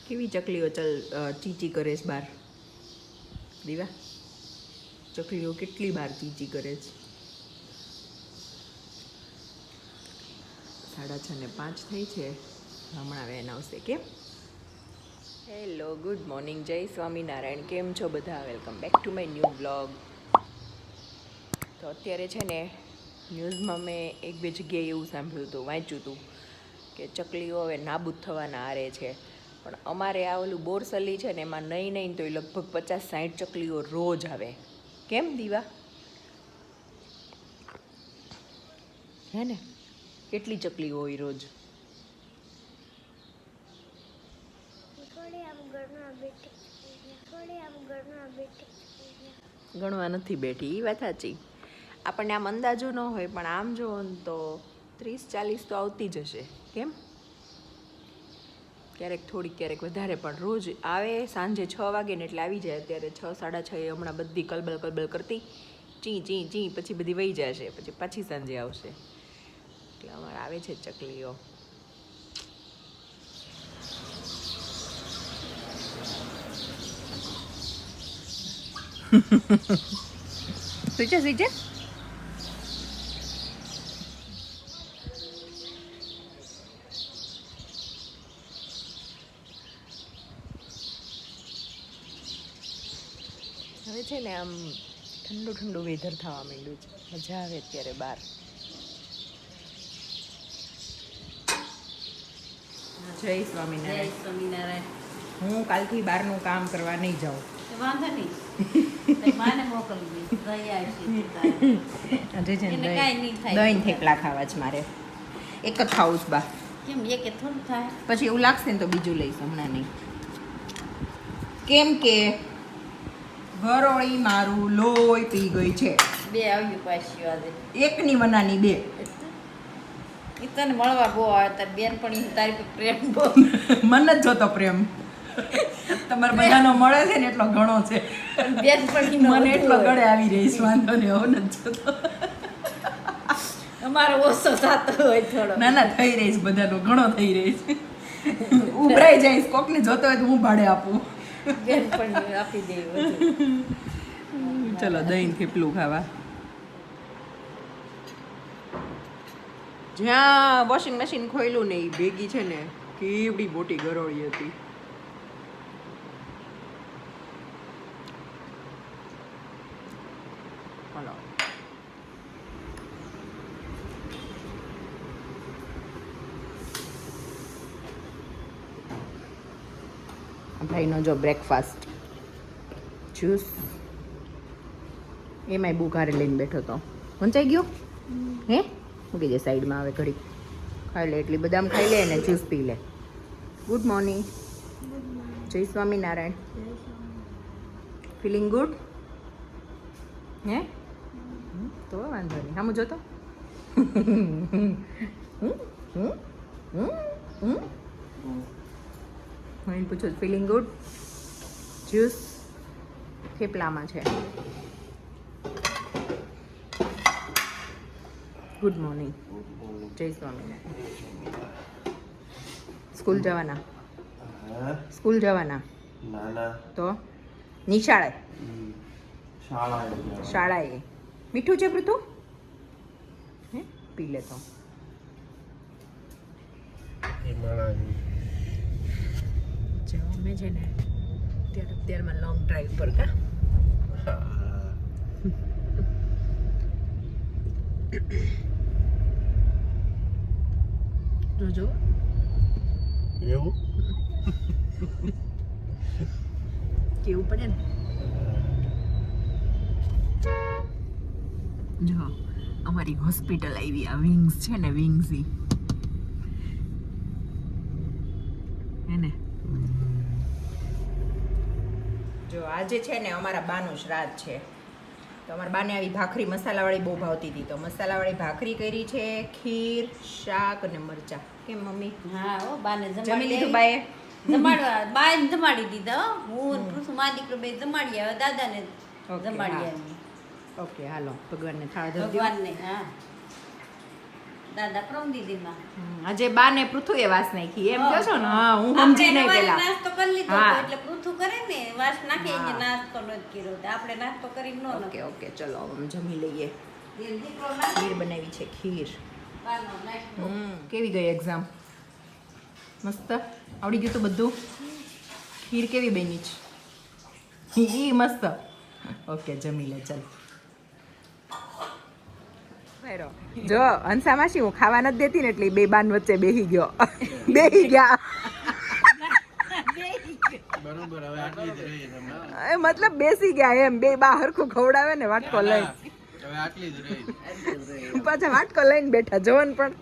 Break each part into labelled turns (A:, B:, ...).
A: કેવી ચકલીઓ ચીચી કરે છે બહાર દીવા? ચકલીઓ કેટલી બહાર ચીચી કરે છે. 6:05 થઈ છે. હમણાં વેન આવશે. કેમ? હેલો, ગુડ મોર્નિંગ, જય સ્વામિનારાયણ. કેમ છો બધા? Welcome back to my new blog. તો અત્યારે છે ને ન્યૂઝમાં મેં એક બે જગ્યાએ એવું સાંભળ્યું હતું, વાંચ્યું હતું કે ચકલીઓ હવે નાબૂદ થવાના આરે છે. પણ અમારે આ ઓલું બોરસલી છે ને એમાં નહીં તો લગભગ 50-60 ચકલીઓ રોજ આવે. કેમ દીવા? હે ને, કેટલી ચકલીઓ હોય રોજ? ગણવા નથી બેઠી, એ વાત સાચી. આપણને આમ અંદાજો ન હોય, પણ આમ જોવો ને તો 30-40 તો આવતી જ હશે. કેમ? ક્યારેક થોડીક, ક્યારેક વધારે, પણ રોજ આવે. સાંજે 6 વાગે ને એટલે આવી જાય. અત્યારે 6-6:30 હમણાં બધી કલબલ કરતી ચી ચી ચી, પછી બધી વહી જશે, પછી પાછી સાંજે આવશે. એટલે અમારે આવે છે ચકલીઓ. સુઈ જા. હવે છે ને આમ ઠંડુ વેધર થવા માંડ્યું છે. મજા આવે અત્યારે બહાર. જય સ્વામિનારાયણ. હું કાલથી બહારનું કામ કરવા નહીં જાઉં.
B: વાંધો નહીં, માને મોકલવી.
A: આજે છે ને દહીં થેપલા ખાવા છે મારે. એક જ ખાવું છે બા.
B: કેમ એક થોડું થાય?
A: પછી એવું લાગશે ને તો બીજું લઈશ, હમણાં નહીં. કેમ કે ગરોળી મારું લોહી પી ગઈ છે.
B: 2 આવ્યું પાછી આજે.
A: એકની વનાની 2.
B: એ તને મળવા બહુ આવે. તાર બેન પણ તારી પર પ્રેમ બહુ.
A: મને જ જોતો પ્રેમ તમારે બધાનો મળે છે ને એટલો ઘણો છે.
B: બેન પણ
A: મને એટલો ગળે આવી રહીશ. વાંધો નહીં, હવે નથી જોતો.
B: અમારો ઓછો થતો હોય થોડો.
A: ના થઈ રહીશ, બધાનો ઘણો થઈ રહીશ. ઉભરાઈ જઈશ. કોકને જોતો હોય તો હું ભાડે આપું.
B: બેન પણ આપી દે.
A: ચલો દહીં થેપલું ખાવા. જ્યાં વોશિંગ મશીન ખોલ્યું ને એ ભેગી છે ને કેવડી મોટી ગરોળી હતી. હલો, ભાઈનો જો બ્રેકફાસ્ટ, જ્યુસ, એમાંય બુકારે લઈને બેઠો તો. વંચાઈ ગયો હે? મૂકી દે સાઈડમાં. આવે ઘડી ખાઈ લે, એટલી બદામ ખાઈ લે ને જ્યુસ પી લે. ગુડ મોર્નિંગ, જય સ્વામિનારાયણ. Feeling good? હે? તો વાંધો નહીં. હા, જોતો હું પૂછું ફિલિંગ ગુડ? જ્યુસ થેપલામાં છે. ગુડ મોર્નિંગ, જય સ્વામિનારાયણ. સ્કૂલ જવાના? સ્કૂલ જવાના?
C: ના
A: તો નિશાળે? શાળાએ. મીઠું છે પૃથુ? હે, પી લે તો. અમે છે ને અત્યારમાં લોંગ ડ્રાઈવ પર. કા જોજો
C: એવું
A: કેવું પડે ને. જો અમારી હોસ્પિટલ આવી. આ વિંગ્સ છે ને, વિંગ્સ હે ને. જો આજે છે ને અમારા બાનું શ્રાદ્ધ છે. તો અમારા બાને આવી ભાખરી મસાલાવાળી બહુ ભાવતી હતી, તો મસાલાવાળી ભાખરી કરી છે, ખીર, શાક અને મરચા. કેમ મમ્મી?
B: હા, ઓ બાને
A: જમી લીધું બાએ?
B: જમાડવા બાએ જમાડી દીધા. હું મા દીકરો બે જમાડી આવ્યા. દાદાને જમાડી આવી.
A: ઓકે, હાલો ભગવાનને થાળ ધરજો.
B: ભગવાનને. હા, દાદા પ્રમ દીદીમાં.
A: આજે બા ને પૃથ્વીએ વાસ નાખી એમ કહો છો ને? હા, હું
B: આપણે
A: સમજી નહીં
B: સવારે
A: પેલા.
B: નાસ્તો કરી લીધો
A: હા.
B: હતો, એટલે પૃથું કરે ને વાસ નાખે
A: હા.
B: એટલે નાસ્તો નથી કર્યો તો આપણે નાસ્તો કરીને નો
A: ઓકે ઓકે, ચલો હવે જમી લઈએ.
B: દીકરો
A: ખીર બનાવી છે, ખીર.
B: નાસ્તો નાસ્તો.
A: કેવી ગઈ એક્ઝામ? મસ્ત આવડી ગયું તો બધું? ખીર કેવી બની છે? ઈ મસ્ત. ઓકે, જમી લે ચાલ. જો હંસા માસી હું ખાવા નથી દેતી ને એટલે ઈ બે બાન વચ્ચે બેહી ગયો. બેહી ગયા.
C: બરોબર, હવે આટલી જ રહી તમે.
A: એ મતલબ બેસી ગયા એમ, બે બા હરખું ખવડાવે ને વાટકો લઈને.
C: હવે આટલી જ રહી.
A: પાછા વાટકો લઈને બેઠા જોન પણ.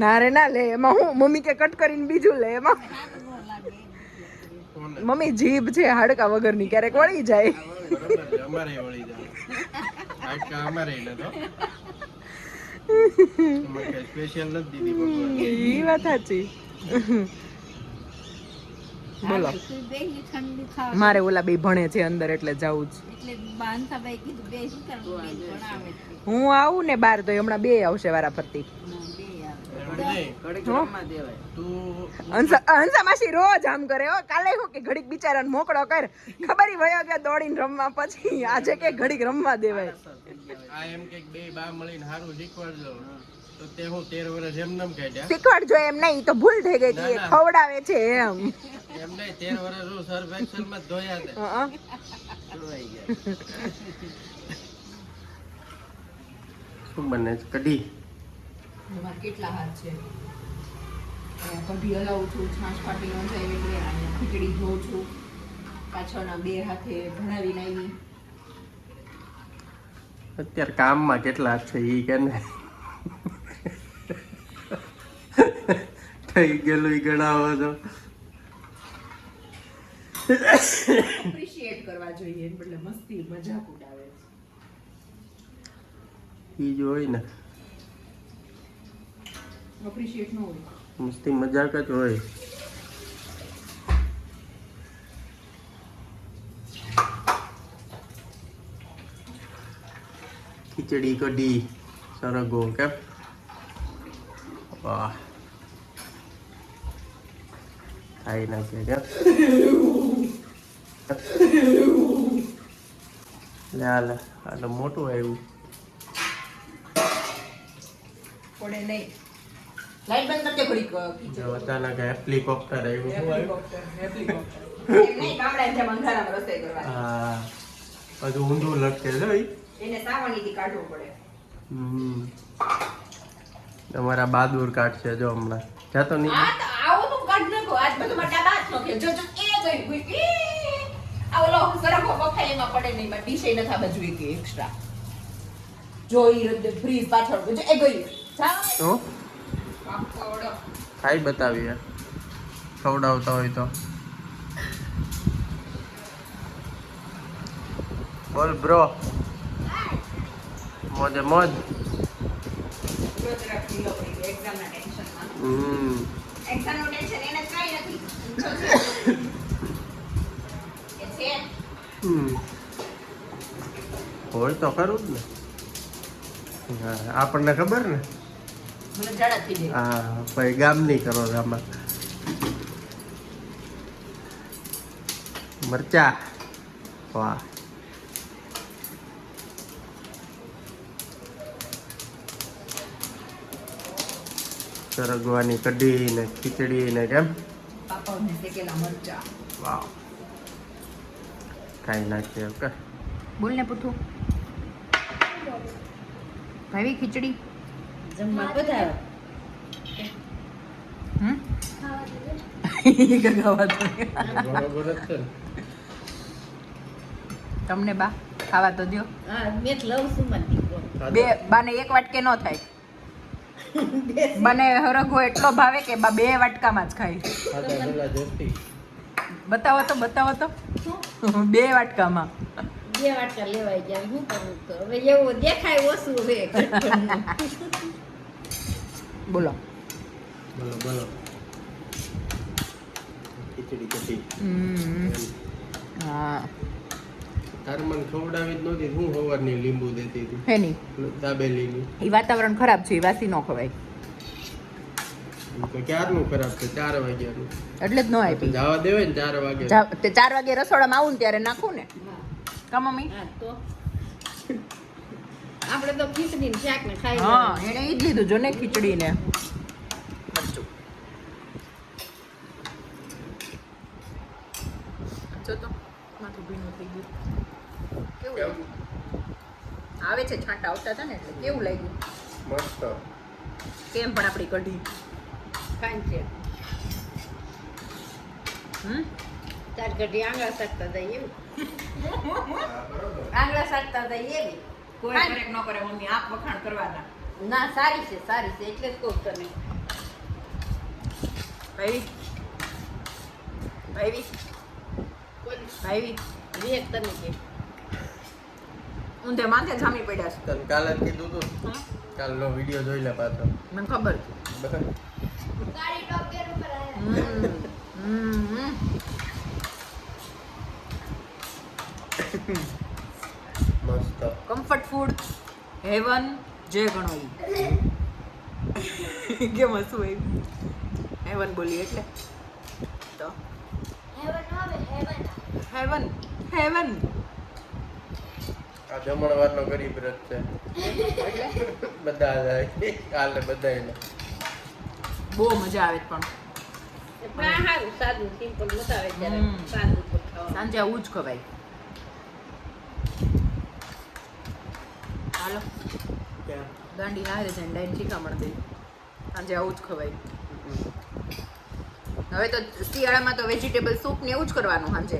A: ના રે ના લે, એમાં હું મમ્મી કે કટ કરીને બીજું લે એમાં.
C: કોને?
A: મમ્મી જીભ છે હાડકા વગરની, ક્યારેક વળી જાય.
C: બરોબર છે, અમારે વળી જાય. હાડકા અમારે ન તો. અમારે કઈ સ્પેશિયલ નથી દીધી ભગવાન.
A: ઈ વાત સાચી. બોલો.
B: બેહી ઠંડી ખાવા.
A: મારે ઓલા બે ભણે છે અંદર એટલે જાવું જ.
B: એટલે બાંધાભાઈ કીધું બે શું કરવું, બે ભણાવે છે.
A: હું આવું ને બાર તો હમણાં બે આવશે વારા ફરતી.
B: બે આવે.
C: એમ નહીં. તું
A: હંસા માસી રોજ આમ કરે હો. કાલે હું કે ઘડીક બિચારાને મોકળો કર, ખબર વયો ગયા દોડીને રમવા, પછી આજે કે ઘડીક રમવા દેવાય.
C: આ એમ કે બે બા મળીને સારું શીખવાડજો તો તે હું 13 વર્ષ એમ નમ કાઢ્યા.
A: શીખવાડજો એમ નહીં તો ભૂલ થઈ ગઈ હતી, એ ખવડાવે છે એમ.
C: એમ નહીં, 13 વર્ષ હું સર્ફ એક્સેલ માં જ ધોયા છે.
A: હં.
C: શું બને છે? કઢી.
A: એમાં કેટલા હાથ છે? કઢી હલાવું છું, છાશ પાટી ન જાય એટલે અહીંયા ખીચડી ધોઉં છું, પાછળના બે હાથે ભણાવીને આવી.
C: અત્યારે કામમાં કેટલા છે ઈ કે ને થઈ ગયેલું ઈ ગણાવો છો.
A: એપ્રિશિએટ કરવા જોઈએ એટલે મસ્તી મજાક ઉડાવે.
C: ઈ જ હોય ને,
A: એપ્રિશિએટ ન હોય.
C: મસ્તી મજાક જ હોય. ખીચડી કઢી સરગવો કેમ? વાહ, ખાઈ નાખીએ કેમ? લે આ તો મોટું આવ્યું.
A: પડે નહીં. લાઈટ બંધ કરજો ઘડીક.
C: જો અચાનક હેલિકોપ્ટર આવ્યું. શું આવ્યું?
A: એમ નહીં, ગામડાની જેમ અંધારામાં રસોઈ કરવાની.
C: હા, બધું ઊંધું લટકે છે ઈ.
A: એને સાવણીથી કાઢવું પડે.
C: તમારા બહાદુર કાઢશે જો હમણાં. જાતો નહીં.
A: આ તો આવો તો કાઢ નાખો. આજ બધું માટે બાદ નો કે જો જો એ ગઈ ગઈ. આ ઓલો સરખો બફેલીમાં પડે નહીં, માં ડીશે ન થા બાજુ એક એક્સ્ટ્રા. જોઈ ફ્રીઝ પાછળ જો એ ગઈ. જાવ
C: તો
A: પાપડો.
C: ખાઈ બતાવીએ ખવડાવતા હોય તો. બોલ બ્રો. મોજે મોજ.
A: રોજ રાખી લો એક્ઝામના ટેન્શનમાં. એક્ઝામનું ટેન્શન એને કાઈ નથી. એ છે
C: હોય તો ખરું જ ને. હા, આપણને ખબર ને.
A: મને જાડા થઈ જાય.
C: હા, ભાઈ ગામની કરો આમાં. મરચા. વાહ, સરગવાની કઢી ને ખીચડી ને કેમ?
A: પાપડને શેકેલા મરચા.
C: વાવ, ખાઈ નાખીએ. ઓકે,
A: બોલ ને પૂછું. ભાવી ખીચડી.
B: જમવા પધારો.
A: હમ ગગાવા તો.
C: બરોબર જ છે ને.
A: તમને બા ખાવા તો દ્યો.
B: હા, મેં લઉં છું મને દીકરો.
A: બે બાને એક વાટકે ન થાય. બને હરગો એટલો ભાવે કે બા બે વાટકામાં જ ખાય.
C: ખાધા પેલા જોતી.
A: બતાવો તો બતાવો તો. બે વાટકામાં.
B: બે વાટકા લેવાય જાય શું કરવું તો હવે એવું દેખાય ઓછું હવે.
A: બોલો.
C: બોલો બોલો. ખીચડી કઢી.
A: હા
C: તાર મને ખવડાવી જ નહોતી હું સવારની લીંબુ દેતી હતી
A: હે નહીં
C: દાબેલીની
A: એ વાતાવરણ ખરાબ છે એ વાસી ન ખવાય
C: તો ક્યારનું ખરાબ છે 4 વાગ્યાનું
A: એટલે જ ન આપી
C: જવા દેવાય ને 4 વાગે
A: તે 4 વાગે રસોડામાં આવું ને ત્યારે નાખું ને કા મમ્મી
B: હા તો આપણે તો ખીચડી ને શાક ને ખાઈ
A: હા એને ઈ જ લીધું જો ને ખીચડી ને મરચું જો તો માથું ભીનું થઈ ગયું કેવું લાગ્યું આવે છે છાંટા આવતા હતા ને એટલે કેવું લાગ્યું
C: મસ્ત
A: કેમ પણ આપણી કઢી
B: ખાઈ છે તાર ઘડી આંગળા સાકતા હતા એવું આંગળા સાકતા હતા એવી
A: કોઈ કરે કે ન કરે મમ્મી આપ વખાણ કરવાના
B: ના સારી છે એટલે જ કહું તને
A: ભાઈ ભાઈ ભાઈ
B: વિવેક તને કે
A: ઊંધે માથે જામી પડ્યા છે
C: તને કાલે જ કીધું તું કાલનો વિડીયો જોઈ લે પાછો
A: મને ખબર છે
C: મસ્ત
A: કમ્ફર્ટ ફૂડ હેવન જે ગણો ઈ કેમ હસવું આવ્યું હેવન બોલી એટલે તો હેવન હેવન
C: આ જમણવારનો ગરીબ રથ છે બધા જાય કાલે બધાને
A: બહુ મજા આવે છે પણ
B: પણ સારું સાદું સિમ્પલ મજા આવે જ્યારે સાદું ઉપર ખાવા
A: સાંજે આવું જ ખવાય હાલો ગાંડી હારે જઈને ડાઈન શીખામણ દઈ સાંજે આવું જ ખવાય હવે તો શિયાળામાં તો વેજીટેબલ સૂપ ને એવું જ કરવાનું સાંજે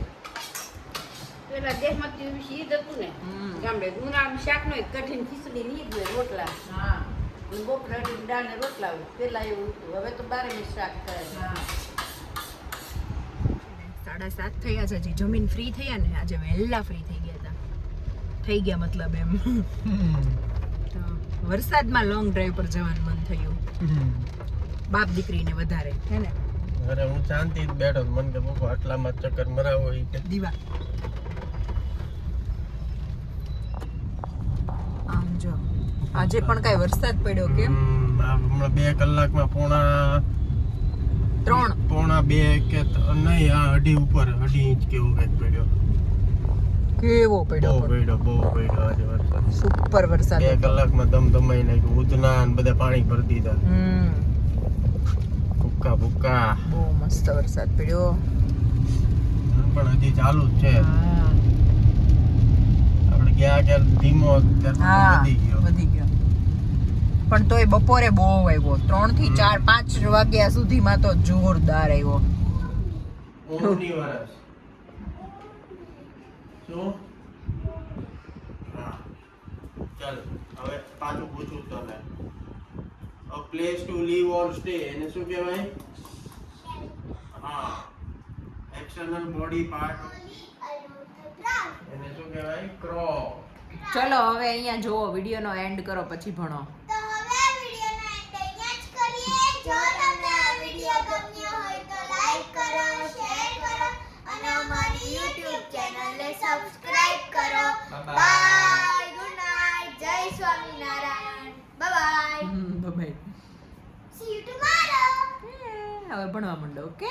B: પેલા દેશમાં શીત હતું ને ગામડે ગુના શાક નો કઠિન ખીચડી નહીં જ રોટલા
A: હા
B: બપોરે દાળ ને રોટલા પેલા એવું હતું હવે તો 12 મિનિટ શાક કરે
A: 7:30 થયા છે હજી જમીન ફ્રી થયા ને આજે વહેલા ફ્રી થઈ ગયા હતા થઈ ગયા મતલબ એમ તો વરસાદમાં લોંગ ડ્રાઈવ પર જવાનું મન થયું બાપ દીકરીને વધારે હે ને
C: અરે હું શાંતિ બેઠો મન કે બહુ આટલામાં ચક્કર મરાવો ઈ કે
A: દીવા આમ જો આજે પણ કાંઈ વરસાદ પડ્યો કેમ
C: હમણાં 2 કલાકમાં પોણા 2 કે નહીં આ 2.5 ઉપર 2.5 ઇંચ કેવું કંઈક પડ્યો
A: કેવો પડ્યો
C: બહુ પડ્યો આજે વરસાદ
A: સુપર વરસાદ
C: 2 કલાકમાં ધમધમાઈ નાખ્યું ઉધના ને બધા પાણી ભરી દીધા ભૂક્કા
A: બહુ મસ્ત વરસાદ પડ્યો
C: પણ હજી ચાલુ જ છે
A: હા
C: આપણે ક્યાં ધીમો
A: હા
C: વધી ગયો
A: પણ તોય બપોરે બહુ આવ્યો 3 થી 4 5 વાગ્યા સુધીમાં તો જોરદાર આવ્યો
C: ઊંઘની વરસ શું ચાલ હવે પાછું પૂછું તને a place to live or stay એને શું કહેવાય હા external body part એને શું કહેવાય crop
A: ચલો હવે અહીંયા જુઓ વિડીયોનો એન્ડ કરો પછી ભણો
D: તો હવે વિડીયોનો એન્ડ અહીંયા જ કરીએ જો તમને આ વિડીયો ગમ્યો હોય તો લાઈક કરો શેર કરો અને અમારી YouTube ચેનલને સબસ્ક્રાઇબ કરો બાય ગુડ નાઈટ જય Swaminarayan bye
A: bye
D: see you tomorrow
A: હવે ભણવા માંડો okay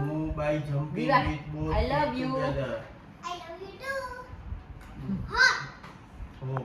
C: move by jumping
A: Viva,
C: with both
A: I love
C: feet
A: you.
C: together.
D: I love you too હા
C: Oh.